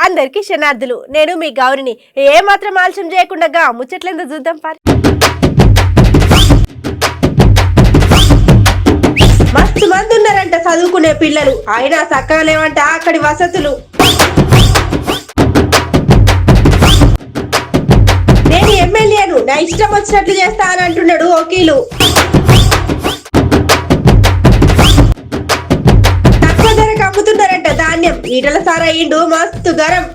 అందరికీ శనార్థులు. నేను మీ గౌరిని. ఏ మాత్రం ఆలస్యం చేయకుండా ముచ్చట్లేందో చూద్దాం పారి. మస్తు మంది ఉన్నారంట చదువుకునే పిల్లలు, అయినా చక్కగా లేవంట అక్కడి వసతులు. నేను ఎమ్మెల్యేను, నా ఇష్టం వచ్చినట్లు చేస్తా అని అంటున్నాడు వకీలు. తక్కువ ధరకు అమ్ముతున్నారంట ధాన్యం. ఈటల సార్ అయ్యిండు మస్తు గరం.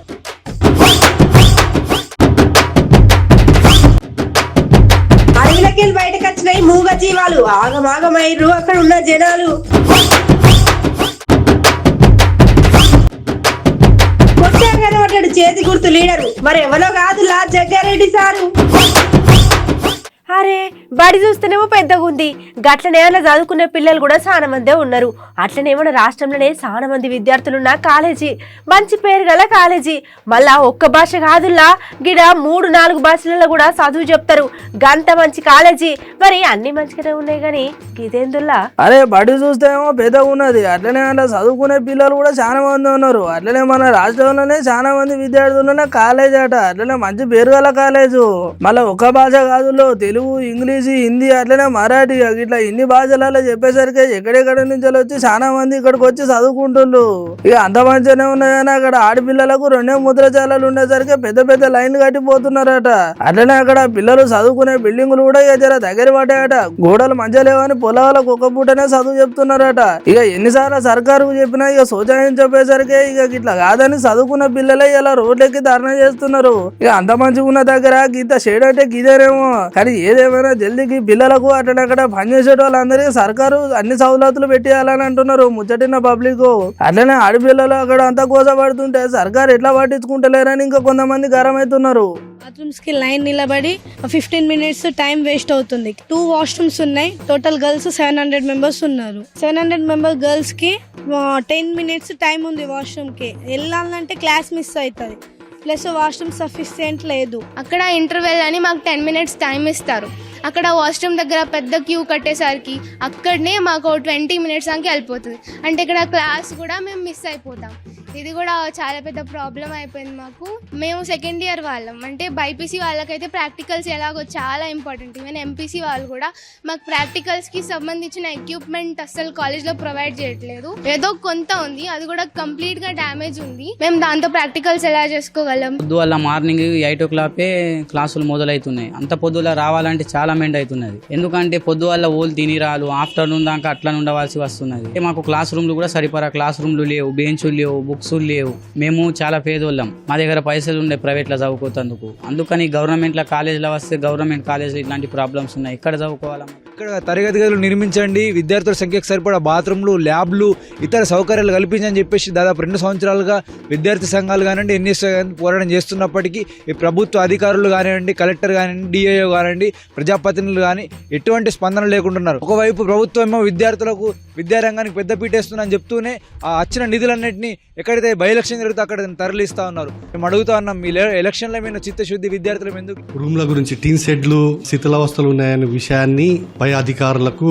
అడవిలకెళ్ళి బయటకు వచ్చినాయి మూగ జీవాలు. ఆగమాగమైర్రు అక్కడ ఉన్న జనాలు. కొట్టారు కనబడ్డాడు చేతి గుర్తు లీడరు. మరి ఎవరో కాదులా జగ్గారెడ్డి సారు. అరే బడి చూస్తేనేమో పెద్దగా ఉంది, గట్లనే అలా చదువుకునే పిల్లలు కూడా చాలా మందే ఉన్నారు. అట్లనే మన రాష్ట్రంలోనే చాలా మంది విద్యార్థులున్న కాలేజీ, మంచి పేరు గల కాలేజీ. మళ్ళా ఒక్క భాష కాదుల్లా, గిడ 3-4 భాషలలో కూడా చదువు చెప్తారు. గంత మంచి కాలేజీ. మరి అన్ని మంచిగానే ఉన్నాయి కానీ ఇదేందుల్లా? అరే బడి చూస్తేమో పెద్దగా ఉన్నది, అట్లనే అలా చదువుకునే పిల్లలు కూడా చాలా మంది ఉన్నారు. అట్లనే మన రాష్ట్రంలోనే చాలా మంది విద్యార్థులున్న కాలేజ్ అట. అట్లనే మంచి పేరు గల కాలేజు. మళ్ళీ ఒక్క భాష కాదులో తెలుగు, ఇంగ్లీష్, హిందీ, అట్లనే మరాఠీ, ఇట్లా ఇన్ని భాషలలో చెప్పేసరికి ఎక్కడెక్కడ నుంచి వచ్చి చాలా మంది ఇక్కడికి వచ్చి చదువుకుంటున్నారు. ఇక అంత మంచిగానే ఉన్నాయని అక్కడ ఆడపిల్లలకు 2 ముద్రశాలలు ఉండేసరికి పెద్ద పెద్ద లైన్ కట్టిపోతున్నారట. అట్లనే అక్కడ పిల్లలు చదువుకునే బిల్డింగులు కూడా ఇక జర దగ్గర పడ్డాయట. గోడలు మంచిగా లేవని పొలాలకు ఒక్క పూటనే చదువు చెప్తున్నారట. ఇక ఎన్నిసార్లు సర్కారుకు చెప్పినా ఇక సోచాయం చెప్పేసరికి ఇక ఇట్లా కాదని చదువుకున్న పిల్లలే ఇలా రోడ్లెక్కి ధర్నా చేస్తున్నారు. ఇక అంత మంచిగా ఉన్న దగ్గర గీత షేడ్ అంటే గిదేనేమో. కానీ ఏదేమైనా జల్దీకి పిల్లలకు అట్లా అక్కడ పనిచేసే వాళ్ళందరికీ సర్కారు అన్ని సౌలతులు పెట్టేయాలని అంటున్నారు ముచ్చటిన పబ్లిక్. అట్లనే ఆడపిల్లలు అక్కడ అంతా కోసపడుతుంటే సర్కారు ఎట్లా పట్టించుకుంటలేరని ఇంకా కొంతమంది గరం అవుతున్నారు. బాత్రూమ్స్ కి లైన్ నిలబడి 15 మినిట్స్ టైం వేస్ట్ అవుతుంది. 2 వాష్రూమ్స్ ఉన్నాయి. టోటల్ గర్ల్స్ 700 మెంబర్స్ ఉన్నారు. 700 మెంబర్ గర్ల్స్ కి 10 మినిట్స్ టైం ఉంది వాష్రూమ్ కి. వెళ్ళాలంటే క్లాస్ మిస్ అవుతుంది. ప్లస్ వాష్రూమ్ సఫిషియెంట్ లేదు. అక్కడ ఇంటర్వెల్ అని మాకు 10 మినిట్స్ టైం ఇస్తారు. అక్కడ వాష్రూమ్ దగ్గర పెద్ద క్యూ కట్టేసరికి అక్కడనే మాకు 20 మినిట్స్ దాకా వెళ్ళిపోతుంది. అంటే ఇక్కడ క్లాస్ కూడా మేము మిస్ అయిపోతాం. ఇది కూడా చాలా పెద్ద ప్రాబ్లం అయిపోయింది మాకు. మేము సెకండ్ ఇయర్ వాళ్ళం, అంటే బైపీసీ వాళ్ళకైతే ప్రాక్టికల్స్ ఎలాగో చాలా ఇంపార్టెంట్. ఈవెన్ ఎంపీసీ వాళ్ళు కూడా మాకు ప్రాక్టికల్స్కి సంబంధించిన ఎక్విప్మెంట్ అస్సలు కాలేజ్లో ప్రొవైడ్ చేయట్లేదు. ఏదో కొంత ఉంది, అది కూడా కంప్లీట్గా డ్యామేజ్ ఉంది. మేము దాంతో ప్రాక్టికల్స్ ఎలా చేసుకోగలం? పొద్దువల్ల మార్నింగ్ 8 o'clock క్లాసులు మొదలవుతున్నాయి. అంత పొద్దుల రావాలంటే చాలా మెండ్ అవుతున్నది. ఎందుకంటే పొద్దువల్ల ఓళ్ళు తిని రాలు, ఆఫ్టర్నూన్ దాకా అట్లా ఉండవలసి వస్తున్నది. మాకు క్లాస్ రూమ్లు కూడా సరిపడా క్లాస్ రూమ్లు లేవు, బెంచులు లేవు, బుక్స్ లేవు. మేము చాలా పేదోళ్ళం. మా దగ్గర పైసలు ఉండే ప్రైవేట్లో చదువుకోతందుకు. అందుకని గవర్నమెంట్లో కాలేజీలో వస్తే గవర్నమెంట్ కాలేజీలో ఇట్లాంటి ప్రాబ్లమ్స్ ఉన్నాయి. ఇక్కడ చదువుకోవాలా? ఇక్కడ తరగతి గదులు నిర్మించండి, విద్యార్థుల సంఖ్యకు సరిపడా బాత్రూమ్లు, ల్యాబ్లు, ఇతర సౌకర్యాలు కల్పించని చెప్పేసి దాదాపు 2 సంవత్సరాలుగా విద్యార్థి సంఘాలు కానివ్వండి, ఎన్ఎస్ఏ పోరాటం చేస్తున్నప్పటికీ ఈ ప్రభుత్వ అధికారులు కానివ్వండి, కలెక్టర్ కానివ్వండి, డిఐఓ కానివ్వండి, ప్రజాప్రతినిధులు కానీ ఎటువంటి స్పందన లేకుంటున్నారు. ఒకవైపు ప్రభుత్వం ఏమో విద్యార్థులకు విద్యారంగానికి పెద్ద పీటేస్తుందని చెప్తూనే ఆ వచ్చిన నిధులన్నింటినీ ఎక్కడైతే బై ఎలక్షన్ జరుగుతుందో అక్కడ తరలిస్తా ఉన్నారు. మేము అడుగుతా ఉన్నాం, మీ ఎలక్షన్ల మీద చిత్తశుద్ధి విద్యార్థులు ఎందుకు? రూమ్ల గురించి టీన్ షెడ్లు శిథిలావస్థలు ఉన్నాయనే విషయాన్ని పై అధికారులకు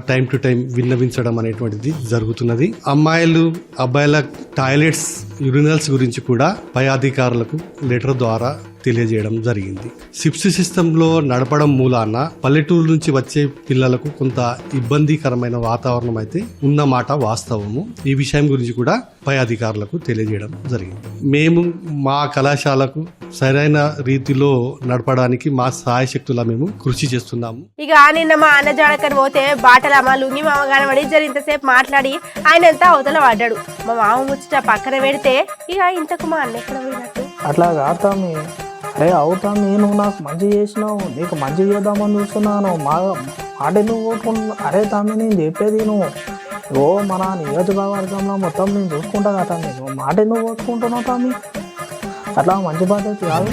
టైం టు టైం విన్నవించడం అనేటువంటిది జరుగుతున్నది. అమ్మాయిలు అబ్బాయిల టాయిలెట్స్, యూరినల్స్ గురించి కూడా పై అధికారులకు లెటర్ ద్వారా తెలియజేయడం జరిగింది. సిప్స్ సిస్టంలో నడపడం మూలాన పల్లెటూరు నుంచి వచ్చే పిల్లలకు కొంత ఇబ్బందికరమైన వాతావరణం అయితే ఉన్నమాట వాస్తవము. ఈ విషయం గురించి కూడా పై అధికారులకు తెలియజేయడం జరిగింది. మేము మా కళాశాలకు సరైన రీతిలో నడపడానికి మా సాయశక్తులా మేము కృషి చేస్తున్నాము. ఇక నిన్న మా అన్న జాడకని పోతే బాటలమ్మ లుంగి మామ కనబడి ఇంతసేపు మాట్లాడి ఆయన ఎంత అవతల పడ్డాడు. మా మామ ముచ్చట పక్కన పెడితే ఇక ఇంతకు మా అన్న ఎక్కడ పోయినట్టు. అట్లా కాతామి, అరే అవుతామి, నువ్వు నాకు మంచి చేసినావు, నీకు మంచి చేద్దామని చూస్తున్నాను, మాట నువ్వు ఓటుకుంటున్నావు. అరే తామి నేను చెప్పేది నువ్వు మన నియోజకవర్గంలో మొత్తం నేను చూసుకుంటా కదా, నేను మాట నువ్వు ఓటుకుంటున్నావు తామి. అట్లా మంచి పద్ధతి కాదు.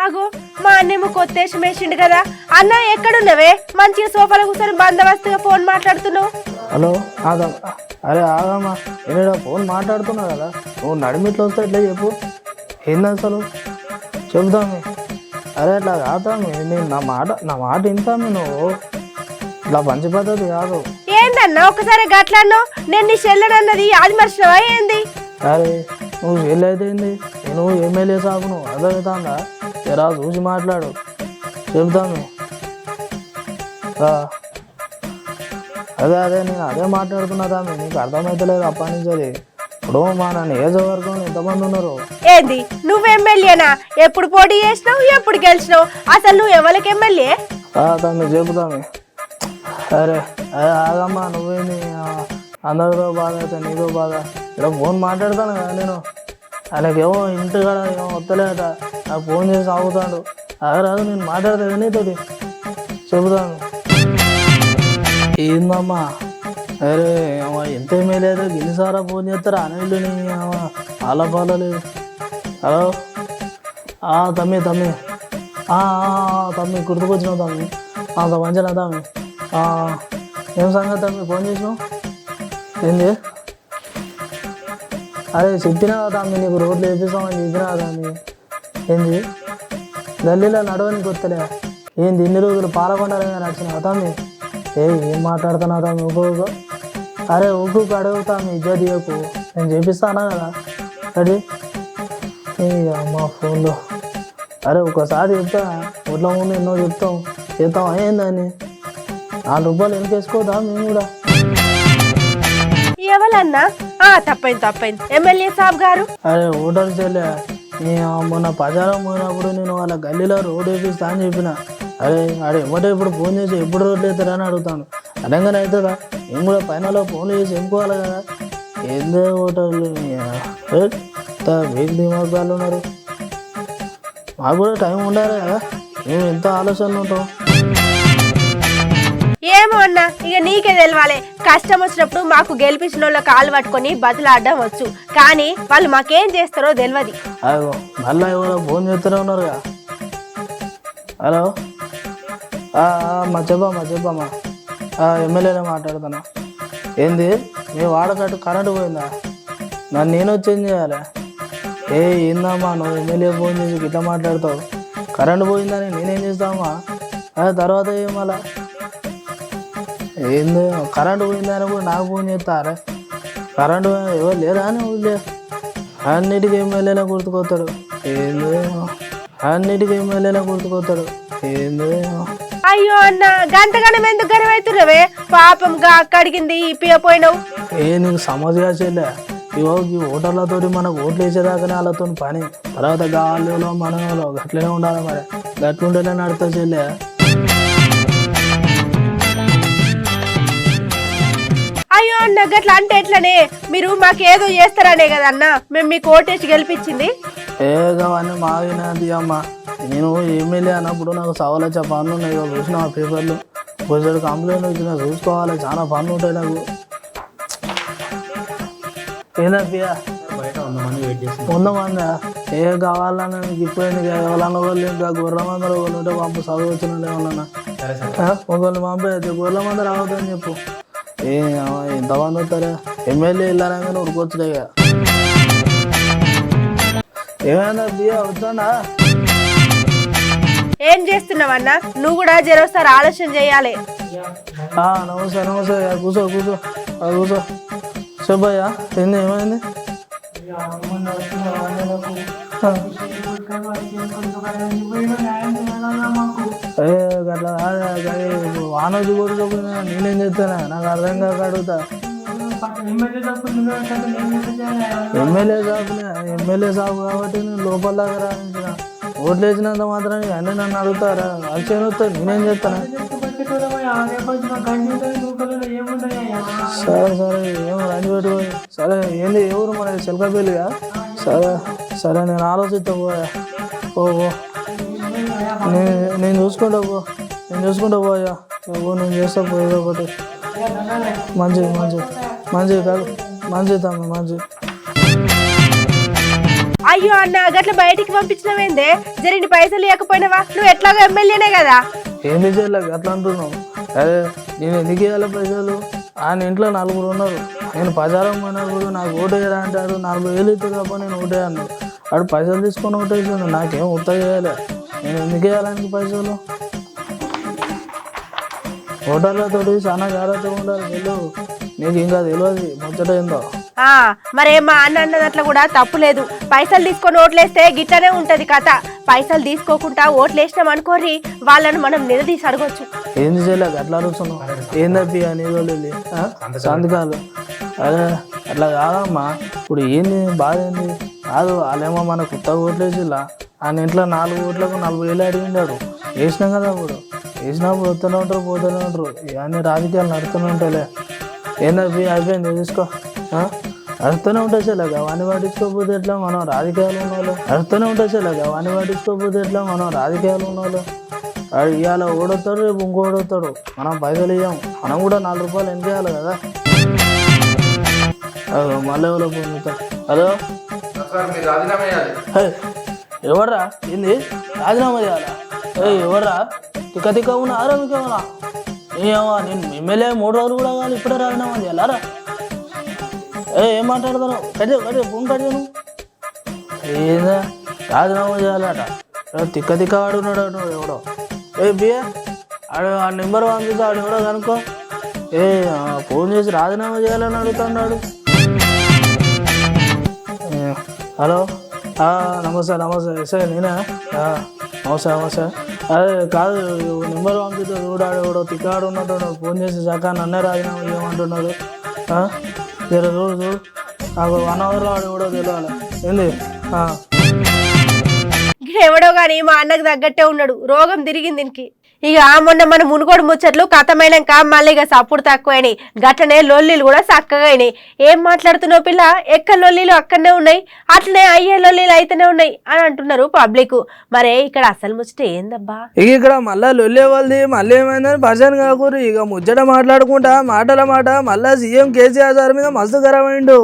అగో మా అన్నేమో కొత్తేసి వేసిండు కదా. అన్న ఎక్కడున్నవే? మంచిగా సోఫాలో కూర్చొని బందోబస్తుగా ఫోన్ మాట్లాడుతున్నావు. హలో ఆగమ్మా, అరే ఆగమ్మా, నేను ఫోన్ మాట్లాడుతున్నా కదా, నువ్వు నడిమిట్లో వస్తే ఎట్లా చెప్పు, ఏంది అసలు చెబుతాము. అరే అట్లా కాదాము, నేను నా మాట వింటాము, నువ్వు ఇట్లా మంచి పద్ధతి కాదు. ఏందన్నా ఒకసారి గట్లాను? నేను నీ చెల్లెనన్నది అది మర్చినవా ఏంది? అరే నువ్వు చెల్లి అయితే ఏంది నేను ఎమ్మెల్యే సాగును అర్థమవుతుందా జరా చూసి మాట్లాడు చెబుతాము అదే నేను అదే మాట్లాడుతున్నా తామే నీకు అర్థమవుతలేదు అప్పటి నుంచి అది ఇప్పుడు మన నియోజకవర్గం ఎంతమంది ఉన్నారు ఏంది నువ్వు ఎమ్మెల్యేనా? ఎప్పుడు పోటీ చేసినావు, ఎప్పుడు గెలిచినావు? అసలు నువ్వు ఎవరికి ఎమ్మెల్యే? తమ్మి చెబుతామే అరే అదే ఆగమ్మా నువ్వేంది అందరితో బాధ అయితే నీతో బాధ ఇక్కడ ఫోన్ మాట్లాడతాను కదా నేను ఆయనకేమో ఇంటికాడ ఏమో వస్తలేట నాకు ఫోన్ చేసి ఆగుతాడు రాదు నేను మాట్లాడతా నీతోటి చెబుతాను ఏందమ్మా అరే ఎంత ఎమ్మెల్యే అయితే గిన్నిసారా ఫోన్ చేస్తారా అనేళ్ళు అలా బాలేదు హలో తమ్మి తమ్మి తమ్మి గుర్తుకొచ్చినావు తమ్మి అంత మంచిగా తమ్మి ఏం సంగతి తమ్మి ఫోన్ చేసినావు ఏంది అరే చెప్పినా తమ్మి నీకు రోడ్లు వేపిస్తామని చెప్పినా తమ్మి ఏంది గల్లీలో నడవనికి వస్తలే ఏంది ఇన్ని రోజులు పాలకొండగా నడిచినా తమ్మి ఏం మాట్లాడుతున్నా తమ్మి ఊకు అరే ఊకు అడుగుతాము ఇజ్జత్ ఇవ్వకు నేను చేపిస్తానా కదా అది అమ్మ ఫోన్లో అరే ఒకసారి చెప్తా ఒట్ల ముందు ఎన్నో చెప్తాం చేద్దాం అయ్యిందని ₹4 వెనకేసుకోదా మేము కూడా ఎవరన్నా? తప్పైంది ఎమ్మెల్యే సాబ్ గారు. అరే ఓటర్ చెల్లె మొన్న ప్రచారం పోయినప్పుడు నేను వాళ్ళ గల్లీలో రోడ్ వేపిస్తా అని చెప్పిన అరే అడే ఎమ్మటే ఇప్పుడు ఫోన్ చేసి ఎప్పుడు రోడ్లు వేస్తారని అడుగుతాను అడంగానే అవుతుందా మేము కూడా పైనలో ఫోన్లు చేసి ఎంపుకోవాలి కదా ఏందో ఓటర్లు వేగు దిమాగాలు ఉన్నారు మాకు కూడా టైం ఉండాలి కదా మేము ఎంత ఆలోచనలు ఉంటాం ఏమో అన్నా ఇక నీకే తెలవాలి కష్టం వచ్చినప్పుడు మాకు గెలిపించిన వాళ్ళ కాలు పట్టుకొని బదులాడడం వచ్చు కానీ వాళ్ళు మాకేం చేస్తారో తెలియదు అయ్యో మళ్ళీ ఎవరో ఫోన్ చేస్తూనే ఉన్నారుగా హలో చెప్పమ్మా ఎమ్మెల్యేనే మాట్లాడుతున్నా ఏంది మీ వాడకట్టు కరెంటు పోయిందా మరి నేను వచ్చి ఏం చేయాలి ఏందమ్మా నువ్వు ఎమ్మెల్యే ఫోన్ చేసి ఇట్లా మాట్లాడతావు కరెంటు పోయిందని నేనేం చేస్తామా తర్వాత ఏమలా ఏంది కరెంటు పోయిందని కూడా నాకు ఫోన్ చేస్తారా కరెంటు ఎవరు లేదా అని ఊళ్ళే అన్నిటికీ ఎమ్మెల్యేనే గుర్తుకొస్తాడు ఏంది అయ్యో అన్న గంటగణం ఎందుకు గర్వవుతున్నావే పాపంగా అక్కడికింది ఇప్పిపోయినావు నీకు సమస్య చెల్లె ఇవో ఈ ఓటర్లతోటి మనకు ఓట్లు వేసేదాకానే వాళ్ళతో పని తర్వాత గాలిలో మనలో గట్లనే ఉండాలి మరి గట్లుంటేనే నడుతా చెల్లె అయ్యో అన్న గట్ల అంటే ఎట్లనే మీరు మాకేదో చేస్తారనే కదన్నా మేము మీకు ఓటేసి గెలిపించింది అవన్నీ మాగినది అమ్మ నేను ఎమ్మెల్యే అన్నప్పుడు నాకు సవాలొచ్చే పనులు ఉన్నాయి చూసిన ఆ పేపర్లు కొంచెం కంప్లైంట్ వచ్చిన చూసుకోవాలి చాలా పనులు ఉంటాయి నాకు ఏందయ్యా 100 మందా కావాలన్నా ఇప్పుడు ఎందుకు ఎవరన్నా వాళ్ళు ఇంకా గొర్రెల మందరు వాళ్ళు ఉంటే పంపు చదువు వచ్చిన ఏమన్నా ఒకళ్ళు పంపే గొర్రెల మంద రావద్దని చెప్పు ఎంతమంది వస్తారా ఎమ్మెల్యే వెళ్ళారని ఉడుకొచ్చులే ఇక ఏమైనా బియ్య వస్తుందా ఏం చేస్తున్నావన్నా నువ్వు కూడా జరోసారి ఆలోచన చేయాలి నమస్తే కూర్చో శుభయ్య ఏంది ఏమైంది అట్లా వానోజు కొడుకోపోయినా నేనేం చెప్తానా నాకు అర్థం కాక అడుగుతా ఎమ్మెల్యే సాబు కాబట్టి నేను లోపల దగ్గర ఓట్లు వేసినంత మాత్రం అన్నీ నన్ను అడుగుతారా వాళ్ళు వస్తారు నేనేం చెప్తాను సరే ఏమో రండి పెట్టుకోండి సరే ఏంది ఎవరు మన చిలకపల్లిగా సరే నేను ఆలోచిస్తా పోయా నేను చూసుకుంటా పోయా నేను చేస్తా పోయేది ఒకటి మంచిది కాదు మంచిది అయ్యో అన్న గట్ల బయటికి పంపించినవేందే జరిని పైసలు ఇవ్వకపోయినావా నువ్వు ఎట్లాగో ఎమ్మెల్యేనే కదా ఏంది చేయలేక అట్లా అంటున్నావు అరే నేను ఎందుకు ఇవ్వాలి పైసలు ఆయన ఇంట్లో 4 ఉన్నారు నేను ప్రచారం పోయినప్పుడు నాకు ఓటు వేయరా అంటాడు 40,000 ఇస్తే తప్ప నేను ఓటే అన్నాడు వాడు పైసలు తీసుకొని ఓటేసాను నాకేం ఉత్త చేయాలి నేను ఎందుకు వేయాలని పైసలు ఓటర్లతో చాలా జాగ్రత్తగా ఉండాలి వెళ్ళు నీకు ఇంకా తెలియదు ముచ్చట ఏందో మరే మా అన్న అన్నదట్లా కూడా తప్పు లేదు. పైసలు తీసుకొని ఓట్లేస్తే గిట్లనే ఉంటది కథ. పైసలు తీసుకోకుండా ఓట్లేసినాం అనుకోరి వాళ్ళను మనం నిలదీసి అడగొచ్చు. ఏంది చేయలేక అట్లా అడుగుతున్నావు? ఏందప్పి నీళ్ళు సంతకాలు అదే అట్లా కాదమ్మా. ఇప్పుడు ఏంది బాధ ఏంది కాదు. వాళ్ళేమో మన కొత్తగా ఓట్లేసిలా ఆయన ఇంట్లో 4 ఓట్లకు 40,000 అడిగిండాడు. వేసినాం కదా అప్పుడు. వేసినప్పుడు వస్తూనే ఉంటారు పోతూనే ఉంటారు. ఇవన్నీ రాజకీయాలు నడుతూనే ఉంటాయిలే. ఏందప్పి అయిపోయింది తీసుకో. అడుగుతూనే ఉంటాయి చెల్లగా అవన్నీ పట్టించుకోకపోతే ఎట్లా మనం రాజకీయాలు ఉన్నవాళ్ళు. అడుగుతూనే ఉంటాయి చెల్లగా అవన్నీ పట్టించుకోకపోతే ఎట్లా మనం రాజకీయాలు ఉన్నవాళ్ళు. ఇవాళ ఓడొస్తాడు రేపు ఇంకో ఓడొస్తాడు. మనం పైసలు ఇవ్వం. మనం కూడా 4 రూపాయలు ఎంత చేయాలి కదా. మళ్ళీ ఎవరో ఫోన్ చేస్తా. హలో ఎవర్రా ఏంది రాజీనామా చేయాలా? ఎవర్రా తిక్క ఉన్నారా మీకేమన్నా? ఏమో నేను ఎమ్మెల్యే 3 రోజులు కూడా కాదు ఇప్పుడే రాజీనామా చేయాలరా? ఏం మాట్లాడతాను? కట్టే ఫోన్ కట్టాను. ఏదా రాజీనామా చేయాలట. తిక్క ఆడున్నాడు ఎవడో. బియ్య ఆడు ఆ నెంబర్ పంపిస్తా ఆడు ఎవడో కనుక్కో. ఫోన్ చేసి రాజీనామా చేయాలని అడుగుతున్నాడు. హలో నమస్తే సార్ నేనా? నమస్తే అదే కాదు నెంబర్ పంపిస్తే చూడాడు ఎవడో తిక్కాడు ఉన్నట్టు ఫోన్ చేసి చక్క నన్నే రాజీనామా చేయమంటున్నాడు. జర చూడు నాకు 1 అవర్లో ఆడు ఎవడో తెలియాలి. ఏంది ఎవడో గాని మా అన్నకు తగ్గట్టే ఉన్నాడు. రోగం తిరిగింది దీనికి. ఇక మొన్న మన మునుగోడు ముచ్చట్లు కథమైనాక మళ్ళీ ఇక సప్పుడు తక్కువైనాయి. గట్లనే లొల్లీలు కూడా చక్కగా అయినాయి. ఏం మాట్లాడుతున్నావు పిల్ల? ఎక్కడ లొల్లీలు అక్కడనే ఉన్నాయి, అట్లనే అయ్యే లొల్లీలు అయితేనే ఉన్నాయి అని అంటున్నారు పబ్లిక్. మరే ఇక్కడ అసలు ముచ్చట ఏందబ్బా? ఇక ఇక్కడ మళ్ళా లొల్లే వాళ్ళది మళ్ళీ ఏమైందని పర్సన్ కాకూరు. ఇక ముచ్చట మాట్లాడుకుంటా మాటల మాట మళ్ళా సీఎం కేసీఆర్ సార్ మీద మస్తు గరమైండు.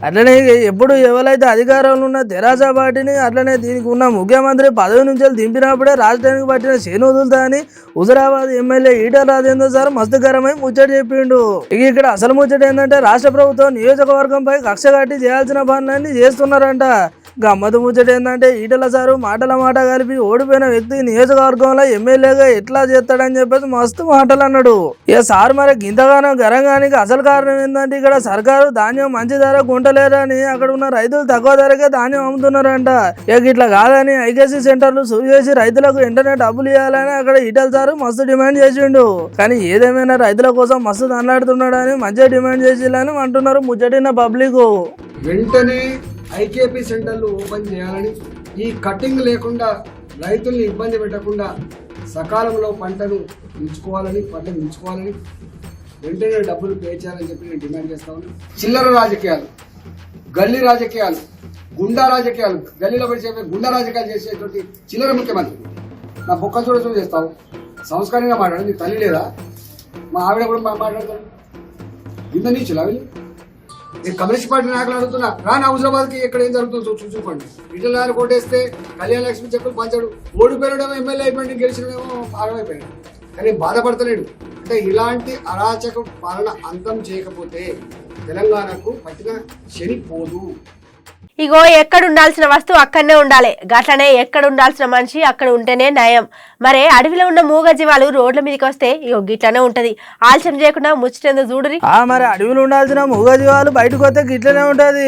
అట్లనే ఎప్పుడు ఎవరైతే అధికారంలో ఉన్న తెరాస పార్టీని అట్లనే దీనికి ఉన్న ముఖ్యమంత్రి పదవి నుంచి దింపినప్పుడే రాష్ట్రానికి పట్టిన చేను వదులుతా అని హుజరాబాద్ ఎమ్మెల్యే ఈటల రాజేంద్ర సార్ మస్తుకరమై ముచ్చట చెప్పిండు. ఇక ఇక్కడ అసలు ముచ్చట ఏంటంటే రాష్ట్ర ప్రభుత్వం నియోజకవర్గంపై కక్ష కట్టి చేయాల్సిన పనులన్నీ చేస్తున్నారంట. గమ్మతు ముచ్చట ఏంటంటే ఈటల సారు మాటల మాట కలిపి ఓడిపోయిన వ్యక్తి నియోజకవర్గంలో ఎమ్మెల్యేగా ఎట్లా చేస్తాడని చెప్పేసి మస్తు మాటలు అన్నాడు. ఇక సార్ మరి గింతగానో గరంగానికి అసలు కారణం ఏంటంటే ఇక్కడ సర్కారు ధాన్యం మంచి ధర కొంటలేరని అక్కడ ఉన్న రైతులు తక్కువ ధరకే ధాన్యం అమ్ముతున్నారంట. ఇక ఇట్లా కాదని ఐకేసీ సెంటర్లు సురు చేసి రైతులకు వెంటనే డబ్బులు ఇవ్వాలని అక్కడ ఈటల సారు మస్తు డిమాండ్ చేసిండు. కానీ ఏదేమైనా రైతుల కోసం మస్తు దండాడుతున్నాడని మంచిగా డిమాండ్ చేసిల్లని అంటున్నారు ముచ్చటిన పబ్లిక్. వెంటనే ఐకేపీ సెంటర్లు ఓపెన్ చేయాలని, ఈ కటింగ్ లేకుండా రైతుల్ని ఇబ్బంది పెట్టకుండా సకాలంలో పంటను ఉంచుకోవాలని వెంటనే డబ్బులు పే చేయాలని చెప్పి నేను డిమాండ్ చేస్తా ఉన్నాను. చిల్లర రాజకీయాలు, గల్లీ రాజకీయాలు, గుండా రాజకీయాలు, గల్లీలో పడి గుండా రాజకీయాలు చేసేటువంటి చిల్లర ముఖ్యమంత్రి నా బొక్క చూడ చేస్తావు. సంస్కారంగా మాట్లాడు. నీకు తల్లి లేదా? మా ఆవిడ కూడా మాట్లాడతాడు. ఇంత నీచులా వీళ్ళు? నేను కమ్యూనిస్ట్ పార్టీ నాయకులు అడుగుతున్నా, రాని హుజరాబాద్కి ఇక్కడ ఏం జరుగుతుందో చూసుకోండి. ఇటల నాయకు కోటేస్తే కళ్యాణ లక్ష్మి చెక్కులు పంచాడు. ఓడిపోయాడేమో ఎమ్మెల్యే అయిపోయింది, గెలిచినడేమో ఆగమైపోయాడు. కానీ బాధపడతలేడు. అంటే ఇలాంటి అరాచక పాలన అంతం చేయకపోతే తెలంగాణకు పట్టిన శని పోదు. ఇగో ఎక్కడ ఉండాల్సిన వస్తువు అక్కడనే ఉండాలి. గట్లనే ఎక్కడ ఉండాల్సిన మనిషి అక్కడ ఉంటేనే నయం. మరే అడవిలో ఉన్న మూగ జీవాలు రోడ్ల మీదకి వస్తే ఇగో గిట్లనే ఉంటది. ఆలస్యం చేయకుండా ముచ్చటేందో చూడరి. మరి అడవిలో ఉండాల్సిన మూగ జీవాలు బయటకు వస్తే గిట్లనే ఉంటది.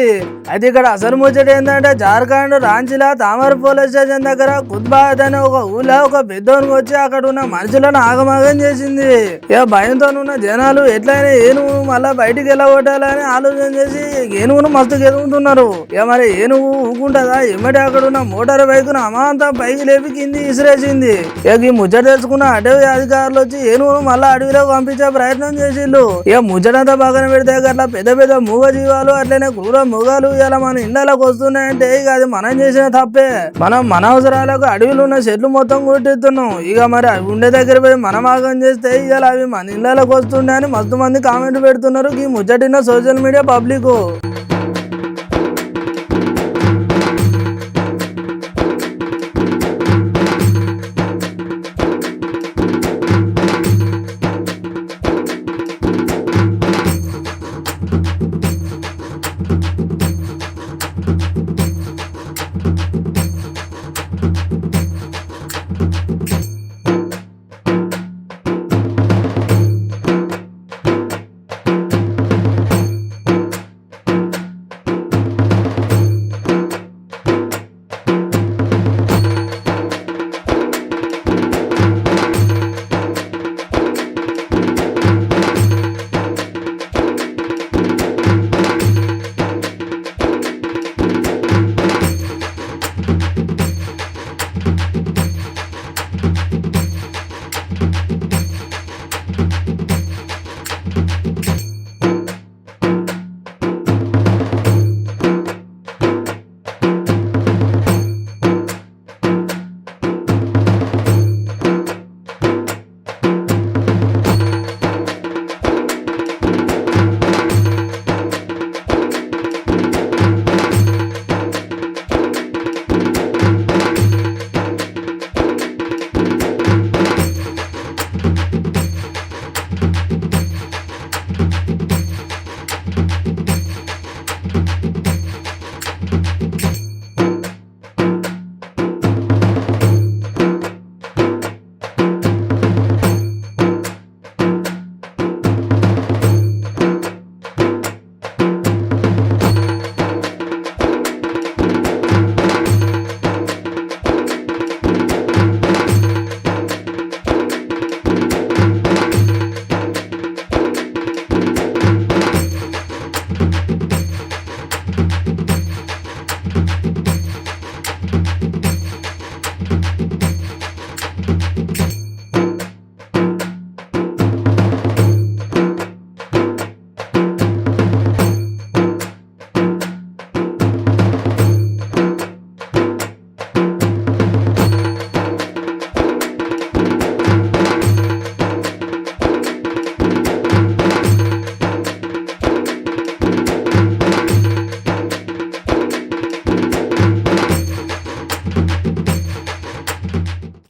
అయితే ఇక్కడ అసలు ముచ్చట ఏంటంటే జార్ఖండ్ రాంచీలా తామర్ పోలీస్ స్టేషన్ దగ్గర కుత్బాద్ అనే ఒక ఊళ్ళో ఒక పెద్దోనికి వచ్చి అక్కడ ఉన్న మనుషులను ఆగమాగం చేసింది. ఇక భయంతో ఉన్న జనాలు ఎట్లయినా ఏనుగు మళ్ళా బయటికి వెళ్ళగొట్టాలని ఆలోచన చేసి ఏనుగును మస్తు గెలుగుతున్నారు. ఇక మరి ఏనుగు ఊకుంటుందా? ఎమ్మటి అక్కడ ఉన్న మోటార్ బైకును అమాంతం పైకి లేపి కింది ఇసిరేసింది. ఇక ఈ ముచ్చట తెలుసుకున్న అటవీ అధికారులు వచ్చి ఏనుగును మళ్ళా అడవిలోకి పంపించే ప్రయత్నం చేసిండు. ఇక ముచ్చటంతా పక్కన పెడితే అట్లా పెద్ద పెద్ద మూగ జీవాలు అట్లనే క్రూర మృగాలు ఇలా మన ఇళ్లలోకి వస్తున్నాయంటే ఇక అది మనం చేసిన తప్పే. మనం మన అవసరాలకు అడవిలో ఉన్న చెట్లు మొత్తం కొట్టిస్తున్నాం. ఇక మరి అవి ఉండే దగ్గర పోయి మనం ఆగం చేస్తే ఇవాళ అవి మన ఇళ్లలోకి వస్తుండే అని మస్తు మంది కామెంట్ పెడుతున్నారు ఈ ముచ్చటిన సోషల్ మీడియా పబ్లిక్.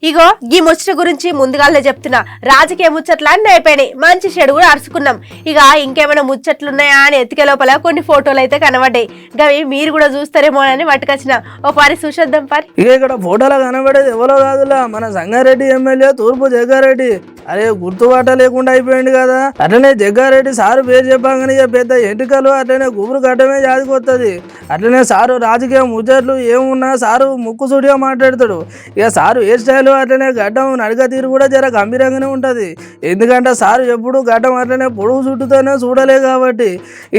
ఇగో ఈ ముచ్చట గురించి ముందుగానే చెప్తున్నా. రాజకీయ ముచ్చట్లు అన్నీ అయిపోయినాయి, మంచి చెడు కూడా అరుచుకున్నాం. ఇక ఇంకేమైనా ముచ్చట్లున్నాయా అని ఎతికే లోపల కొన్ని ఫోటోలు అయితే కనబడ్డాయి. గవి మీరు కూడా చూస్తారేమో అని పట్టుకొచ్చిన. ఓ పారి చూసేద్దాం పారి. ఇక ఇక్కడ ఫోటోలో కనబడేది ఎవరో కాదులా, మన సంగారెడ్డి ఎమ్మెల్యే తూర్పు జగ్గారెడ్డి. అరే గుర్తుబాట లేకుండా అయిపోయింది కదా. అట్లనే జగ్గారెడ్డి సారు పేరు చెప్పగానే ఇక పెద్ద ఎంటికలు అట్లనే గుబురు గడ్డమే జాతికొస్తుంది. అట్లనే సారు రాజకీయ ముచ్చట్లు ఏమున్నా సారు ముక్కు సూటిగా మాట్లాడతాడు. ఇక సారు హెయిర్ స్టైల్ అట్లనే గడ్డం నడక తీరు కూడా జర గంభీరంగానే ఉంటుంది. ఎందుకంటే సారు ఎప్పుడు గడ్డం అట్లనే పొడుగు చుట్టూతోనే చూడలే కాబట్టి.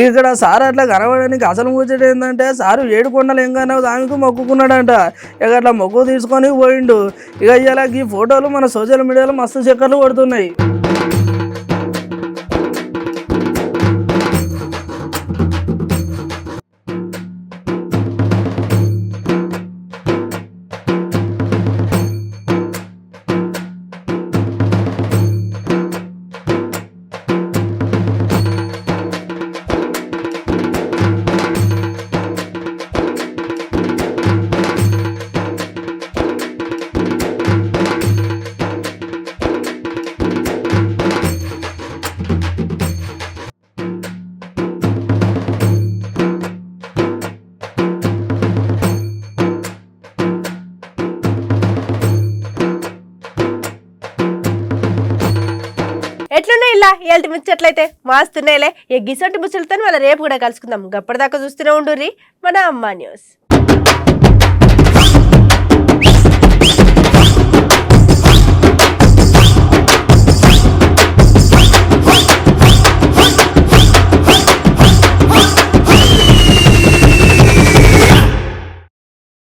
ఇక్కడ సారు అట్లా కనబడడానికి అసలు ముచ్చట ఏంటంటే సారు 7 కొండలు ఎంకన్నా దానికి మొక్కుకున్నాడంట. ఇక అట్లా మొక్కు తీసుకొని పోయిండు. ఇక ఇలా ఈ ఫోటోలు మన సోషల్ మీడియాలో మస్తు చక్కర్లు కొడుతున్నాయి. ఎట్లున్నాయి ఇలా ఏళ్ళ ముచ్చట్లయితే మాస్తున్నాయిలే. గిసొంటి ముచ్చలతో మళ్ళీ రేపు కూడా కలుసుకుందాం. గప్పటిదాకా చూస్తూనే ఉండుర్రి మన అమ్మా న్యూస్.